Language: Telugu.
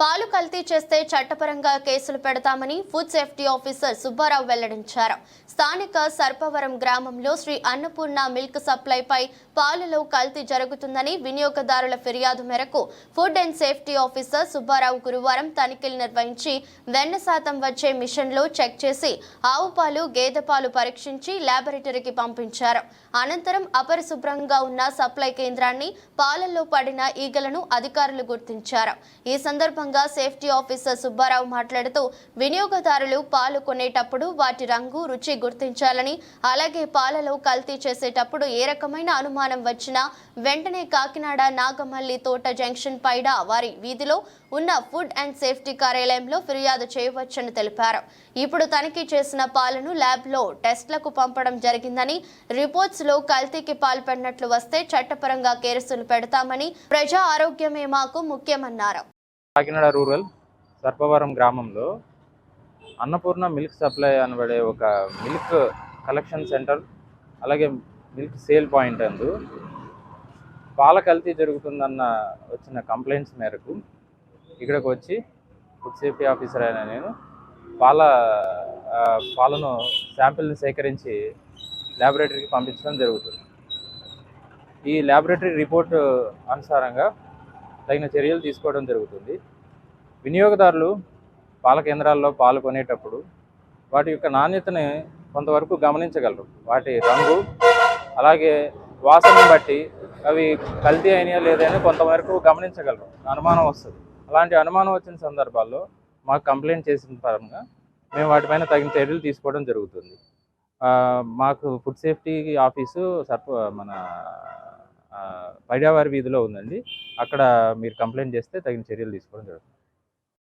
పాలు కల్తీ చేస్తే చట్టపరంగా కేసులు పెడతామని ఫుడ్ సేఫ్టీ ఆఫీసర్ సుబ్బారావు వెల్లడించారు. స్థానిక సర్పవరం గ్రామంలో శ్రీ అన్నపూర్ణ మిల్క్ సప్లైపై పాలలో కల్తీ జరుగుతుందని వినియోగదారుల ఫిర్యాదు మేరకు food and safety officer Subbarao గురువారం తనిఖీలు నిర్వహించి వెన్న శాతం వచ్చే మిషన్లో చెక్ చేసి ఆవు పాలు, గేదె పాలు పరీక్షించి ల్యాబొరేటరీకి పంపించారు. అనంతరం అపరిశుభ్రంగా ఉన్న సప్లై కేంద్రాన్ని, పాలల్లో పడిన ఈగలను అధికారులు గుర్తించారు. ఈ సందర్భంగా సేఫ్టీ ఆఫీసర్ సుబ్బారావు మాట్లాడుతూ వినియోగదారులు పాలు కొనేటప్పుడు వాటి రంగు, రుచి గుర్తించాలని, అలాగే పాలలో కల్తీ చేసేటప్పుడు ఏ రకమైన అనుమానం వచ్చినా వెంటనే కాకినాడ నాగమల్లి తోట జంక్షన్ పైడ వారి వీధిలో ఉన్న ఫుడ్ అండ్ సేఫ్టీ కార్యాలయంలో ఫిర్యాదు చేయవచ్చని తెలిపారు. ఇప్పుడు తనిఖీ చేసిన పాలను ల్యాబ్లో టెస్ట్లకు పంపడం జరిగిందని, రిపోర్ట్స్లో కల్తీకి పాల్పడినట్లు వస్తే చట్టపరంగా కేసులు పెడతామని, ప్రజా ఆరోగ్యమే మాకు ముఖ్యమన్నారు. కాకినాడ రూరల్ సర్పవరం గ్రామంలో అన్నపూర్ణ మిల్క్ సప్లై అనబడే ఒక మిల్క్ కలెక్షన్ సెంటర్, అలాగే మిల్క్ సేల్ పాయింట్ అందు పాల కల్తీ జరుగుతుందన్న వచ్చిన కంప్లైంట్స్ మేరకు ఇక్కడికి వచ్చి ఫుడ్ సేఫ్టీ ఆఫీసర్ అయిన నేను పాలను శాంపిల్ని సేకరించి ల్యాబొరేటరీకి పంపించడం జరుగుతుంది. ఈ ల్యాబొరేటరీ రిపోర్టు అనుసారంగా తగిన చర్యలు తీసుకోవడం జరుగుతుంది. వినియోగదారులు పాల కేంద్రాల్లో పాలు కొనేటప్పుడు వాటి యొక్క నాణ్యతని కొంతవరకు గమనించగలరు. వాటి రంగు, అలాగే వాసనను బట్టి అవి కల్తీ అయినా లేదని కొంతవరకు గమనించగలరు. అనుమానం వస్తుంది. అలాంటి అనుమానం వచ్చిన సందర్భాల్లో మాకు కంప్లైంట్ చేసిన పరంగా మేము వాటిపైన తగిన చర్యలు తీసుకోవడం జరుగుతుంది. మాకు ఫుడ్ సేఫ్టీ ఆఫీసు మన పైడావారి వీధిలో ఉందండి. అక్కడ మీరు కంప్లైంట్ చేస్తే తగిన చర్యలు తీసుకోవడం జరుగుతుంది.